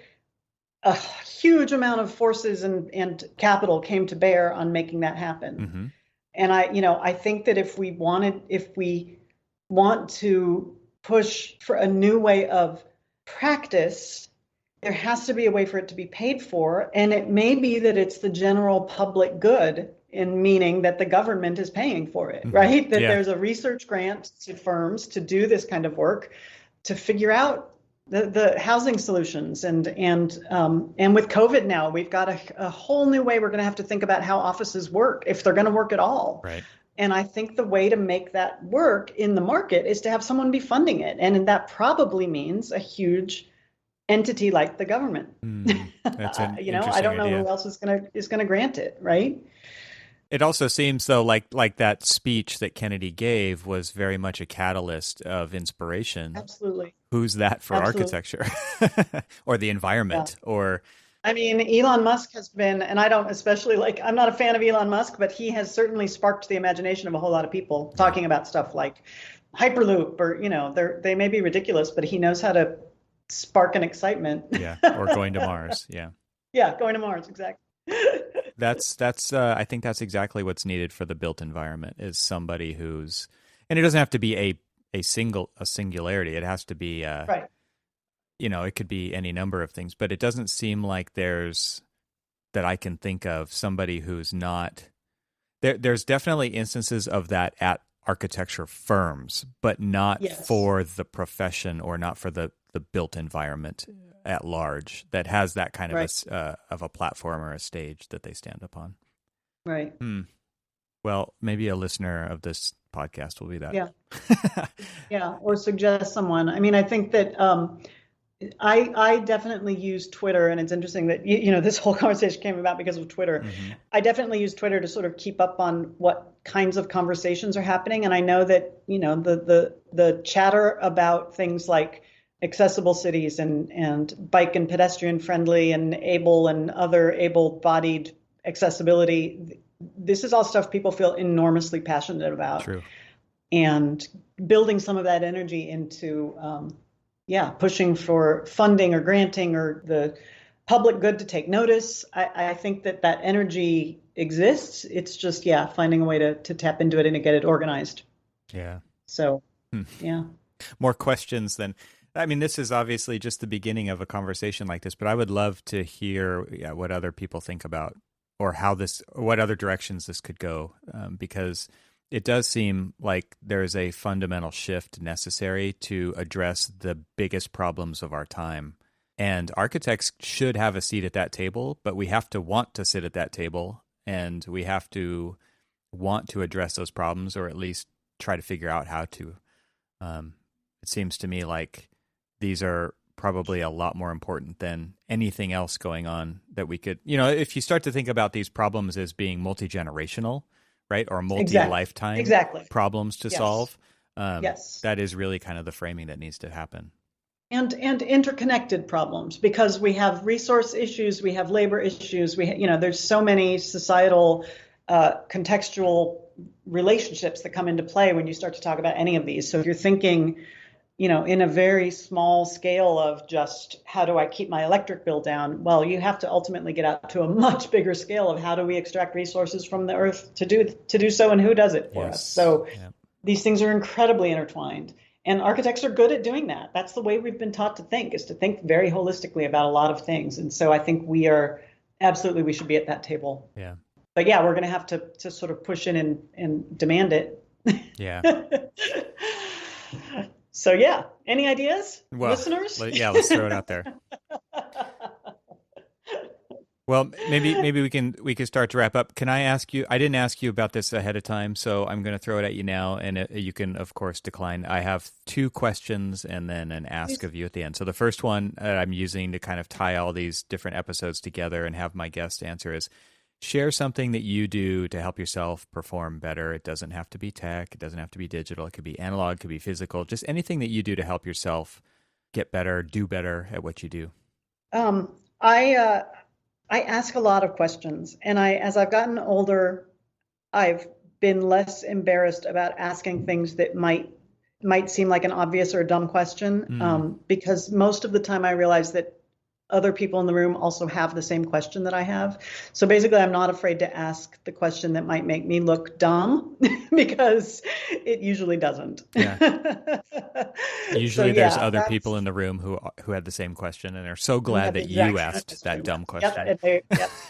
S2: a huge amount of forces and capital came to bear on making that happen. Mm-hmm. And I think that if we want to push for a new way of practice, there has to be a way for it to be paid for. And it may be that it's the general public good, in meaning that the government is paying for it, right? That there's a research grant to firms to do this kind of work, to figure out the housing solutions. And with COVID now, we've got a whole new way we're going to have to think about how offices work, if they're going to work at all.
S1: Right.
S2: And I think the way to make that work in the market is to have someone be funding it. And that probably means a huge entity like the government.
S1: That's an
S2: I don't know
S1: idea.
S2: who else is going to grant it, right?
S1: It also seems though like that speech that Kennedy gave was very much a catalyst of inspiration.
S2: Absolutely.
S1: Who's that for architecture or the environment or?
S2: I mean, Elon Musk has been, and I don't especially I'm not a fan of Elon Musk, but he has certainly sparked the imagination of a whole lot of people talking about stuff like Hyperloop or, they may be ridiculous, but he knows how to spark an excitement.
S1: Yeah. Or going to Mars. Yeah.
S2: Yeah. Going to Mars. Exactly.
S1: That's I think that's exactly what's needed for the built environment, is somebody who's, and it doesn't have to be a singularity. It has to be
S2: right.
S1: It could be any number of things, but it doesn't seem like that I can think of somebody who's not there. There's definitely instances of that at architecture firms, but not for the profession or not for the built environment at large that has that kind of a platform or a stage that they stand upon. Right. Well, maybe a listener of this podcast will be that.
S2: Yeah. Yeah. Or suggest someone. I mean, I think that I definitely use Twitter, and it's interesting that, this whole conversation came about because of Twitter. Mm-hmm. I definitely use Twitter to sort of keep up on what kinds of conversations are happening. And I know that, the chatter about things like accessible cities and bike and pedestrian friendly and able and other able-bodied accessibility, this is all stuff people feel enormously passionate about.
S1: True.
S2: And building some of that energy into, pushing for funding or granting or the public good to take notice. I think that energy exists. It's just, finding a way to tap into it and to get it organized.
S1: Yeah.
S2: So, yeah. More
S1: questions than... I mean, this is obviously just the beginning of a conversation like this, but I would love to hear what other people think about or what other directions this could go, because it does seem like there's a fundamental shift necessary to address the biggest problems of our time. And architects should have a seat at that table, but we have to want to sit at that table, and we have to want to address those problems, or at least try to figure out how to. It seems to me like these are probably a lot more important than anything else going on that we could, if you start to think about these problems as being multi-generational, right? Or multi-lifetime problems to solve. That is really kind of the framing that needs to happen.
S2: and interconnected problems, because we have resource issues, we have labor issues, there's so many societal contextual relationships that come into play when you start to talk about any of these. So if you're thinking, in a very small scale of just how do I keep my electric bill down, well, you have to ultimately get out to a much bigger scale of how do we extract resources from the earth to do so, and who does it for us. So these things are incredibly intertwined. And architects are good at doing that. That's the way we've been taught to think, is to think very holistically about a lot of things. And so I think we should be at that table.
S1: Yeah.
S2: But yeah, we're going to have to sort of push in and demand it.
S1: Yeah.
S2: So yeah, any ideas, listeners?
S1: Let's throw it out there. Well, maybe we can start to wrap up. Can I ask you? I didn't ask you about this ahead of time, so I'm going to throw it at you now, and you can, of course, decline. I have 2 questions and then an ask of you at the end. So the first one I'm using to kind of tie all these different episodes together and have my guest answer is: share something that you do to help yourself perform better. It doesn't have to be tech. It doesn't have to be digital. It could be analog. It could be physical. Just anything that you do to help yourself get better, do better at what you do.
S2: I ask a lot of questions, and as I've gotten older, I've been less embarrassed about asking things that might seem like an obvious or a dumb question, because most of the time I realize that other people in the room also have the same question that I have. So basically, I'm not afraid to ask the question that might make me look dumb, because it usually doesn't.
S1: Yeah. Usually there's other people in the room who had the same question and are so glad that you asked that dumb question.
S2: Yep.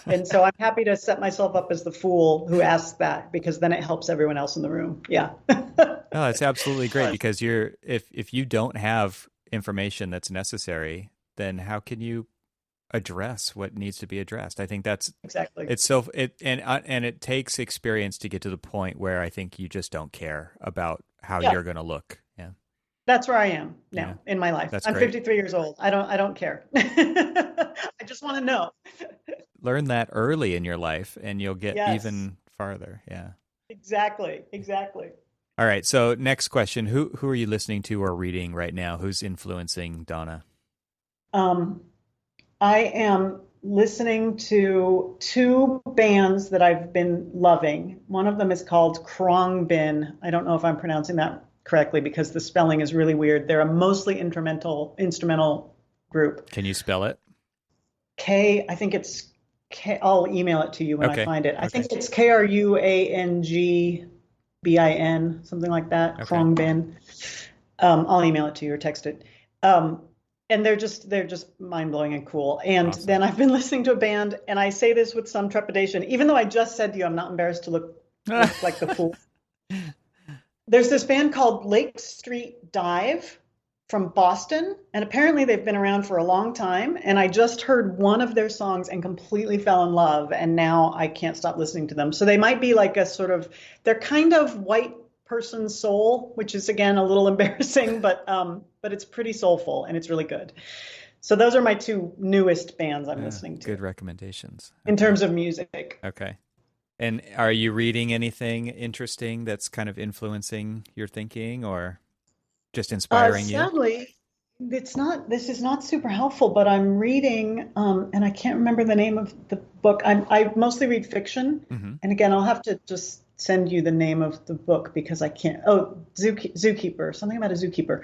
S2: And so I'm happy to set myself up as the fool who asks that, because then it helps everyone else in the room. Yeah.
S1: No, it's absolutely great, because if you don't have information that's necessary, then how can you address what needs to be addressed? I think that's
S2: exactly.
S1: And it takes experience to get to the point where I think you just don't care about how you're going to look. Yeah.
S2: That's where I am now in my life. I'm 53 years old. I don't care. I just want to know.
S1: Learn that early in your life and you'll get even farther. Yeah. Exactly. All right. So next question, who are you listening to or reading right now? Who's influencing Donna?
S2: I am listening to 2 bands that I've been loving. One of them is called Khruangbin. I don't know if I'm pronouncing that correctly, because the spelling is really weird. They're a mostly instrumental group.
S1: Can you spell it?
S2: I think it's K. I'll email it to you when I find it. I think it's Khruangbin, something like that. Okay. Khruangbin. I'll email it to you or text it. And they're just mind-blowing and cool. And awesome. Then I've been listening to a band, and I say this with some trepidation, even though I just said to you I'm not embarrassed to look like the fool. There's this band called Lake Street Dive from Boston, and apparently they've been around for a long time, and I just heard one of their songs and completely fell in love, and now I can't stop listening to them. So they might be like they're kind of white person soul, which is again a little embarrassing, but it's pretty soulful and it's really good. So those are my 2 newest bands I'm listening to.
S1: Good recommendations.
S2: In terms of music.
S1: Okay. And are you reading anything interesting that's kind of influencing your thinking or just inspiring you?
S2: Sadly, this is not super helpful, but I'm reading, and I can't remember the name of the book. I mostly read fiction. Mm-hmm. And again, I'll have to just send you the name of the book because I can't. Oh, Zookeeper, something about a zookeeper.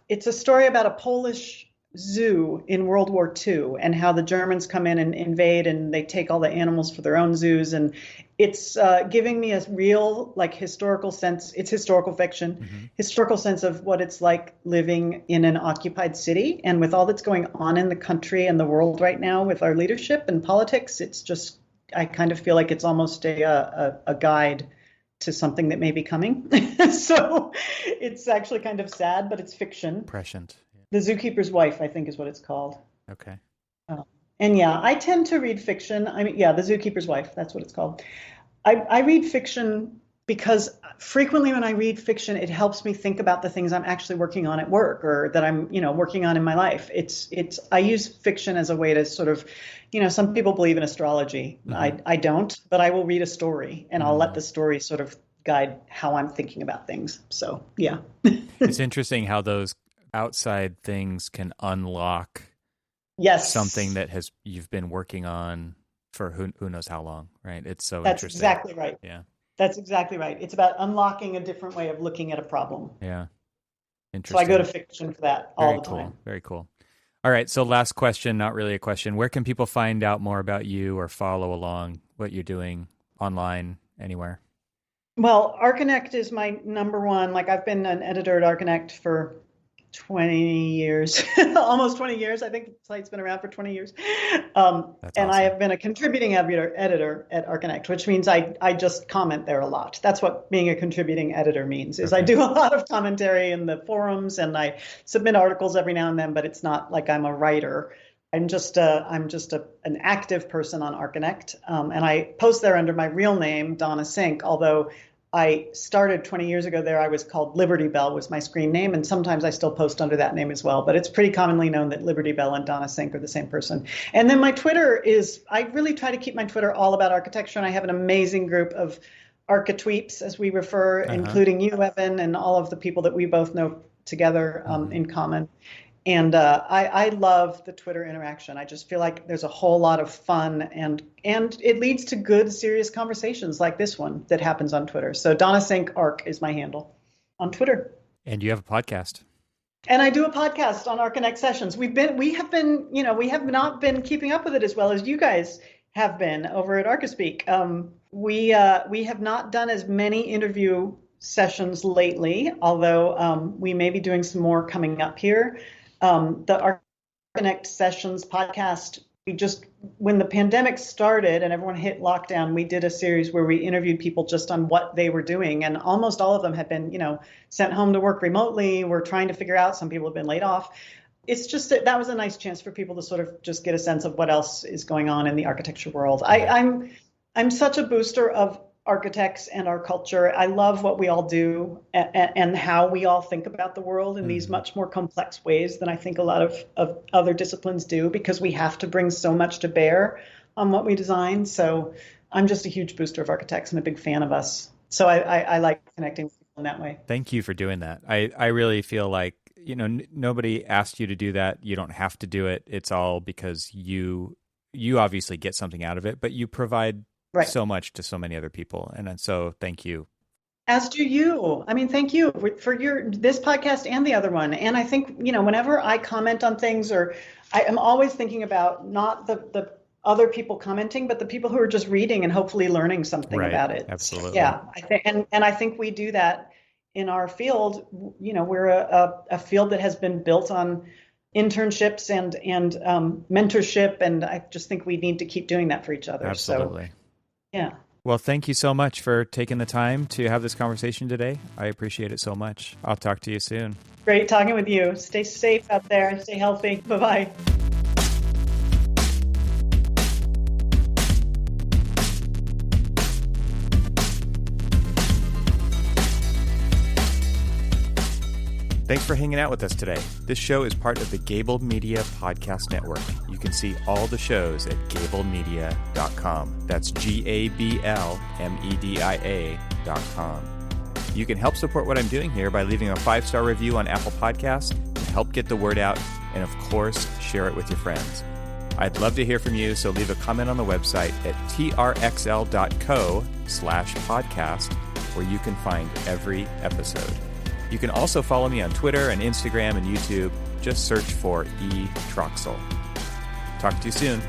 S2: It's a story about a Polish zoo in World War II and how the Germans come in and invade and they take all the animals for their own zoos. And it's giving me a real historical sense. It's historical fiction, historical sense of what it's like living in an occupied city. And with all that's going on in the country and the world right now with our leadership and politics, it's just, I kind of feel like it's almost a guide to something that may be coming. So it's actually kind of sad, but it's fiction.
S1: Prescient.
S2: The Zookeeper's Wife, I think, is what it's called.
S1: Okay.
S2: And yeah, I tend to read fiction. The Zookeeper's Wife, that's what it's called. I read fiction because frequently when I read fiction, it helps me think about the things I'm actually working on at work or that I'm, working on in my life. I use fiction as a way to sort of, some people believe in astrology. Mm-hmm. I don't, but I will read a story and I'll let the story sort of guide how I'm thinking about things. So, yeah.
S1: It's interesting how those outside things can unlock something that you've been working on for who knows how long, right? It's so
S2: That's
S1: interesting.
S2: exactly right.
S1: Yeah.
S2: That's exactly right. It's about unlocking a different way of looking at a problem.
S1: Yeah. Interesting.
S2: So I go to fiction for that all the time.
S1: Very cool. All right. So last question, not really a question. Where can people find out more about you or follow along what you're doing online, anywhere?
S2: Well, Archinect is my number one. Like, I've been an editor at Archinect for 20 years, almost 20 years. I think the site's been around for 20 years. And awesome. I have been a contributing editor at Archinect, which means I just comment there a lot. That's what being a contributing editor means, is I do a lot of commentary in the forums and I submit articles every now and then, but it's not like I'm a writer. I'm just an active person on Archinect. And I post there under my real name, Donna Sink, although I started 20 years ago there. I was called Liberty Bell was my screen name, and sometimes I still post under that name as well. But it's pretty commonly known that Liberty Bell and Donna Sink are the same person. And then my Twitter is, I really try to keep my Twitter all about architecture, and I have an amazing group of architweeps, as we refer, including you, Evan, and all of the people that we both know together in common. And I love the Twitter interaction. I just feel like there's a whole lot of fun, and it leads to good, serious conversations like this one that happens on Twitter. So Donna Sink Arc is my handle on Twitter. And you have a podcast. And I do a podcast on Archinect Sessions. We have not been keeping up with it as well as you guys have been over at Archispeak. We have not done as many interview sessions lately, although we may be doing some more coming up here. The Archinect Sessions podcast, when the pandemic started and everyone hit lockdown, we did a series where we interviewed people just on what they were doing. And almost all of them have been, sent home to work remotely. We're trying to figure out, some people have been laid off. It's just that was a nice chance for people to sort of just get a sense of what else is going on in the architecture world. I'm such a booster of architects and our culture. I love what we all do and how we all think about the world in these much more complex ways than I think a lot of other disciplines do, because we have to bring so much to bear on what we design. So I'm just a huge booster of architects and a big fan of us. So I like connecting with people in that way. Thank you for doing that. I really feel like, nobody asked you to do that. You don't have to do it. It's all because you obviously get something out of it, but you provide so much to so many other people. And so thank you. As do you. I mean, thank you for this podcast and the other one. And I think, whenever I comment on things, or I am always thinking about not the other people commenting, but the people who are just reading and hopefully learning something about it. Absolutely. Yeah. I think, and I think we do that in our field. We're a field that has been built on internships and mentorship. And I just think we need to keep doing that for each other. Absolutely. So, yeah. Well, thank you so much for taking the time to have this conversation today. I appreciate it so much. I'll talk to you soon. Great talking with you. Stay safe out there. Stay healthy. Bye-bye. Thanks for hanging out with us today. This show is part of the Gable Media Podcast Network. You can see all the shows at gablemedia.com. That's GABLMEDIA.com. You can help support what I'm doing here by leaving a 5-star review on Apple Podcasts to help get the word out, and of course, share it with your friends. I'd love to hear from you, so leave a comment on the website at trxl.co/podcast, where you can find every episode. You can also follow me on Twitter and Instagram and YouTube. Just search for E. Troxel. Talk to you soon.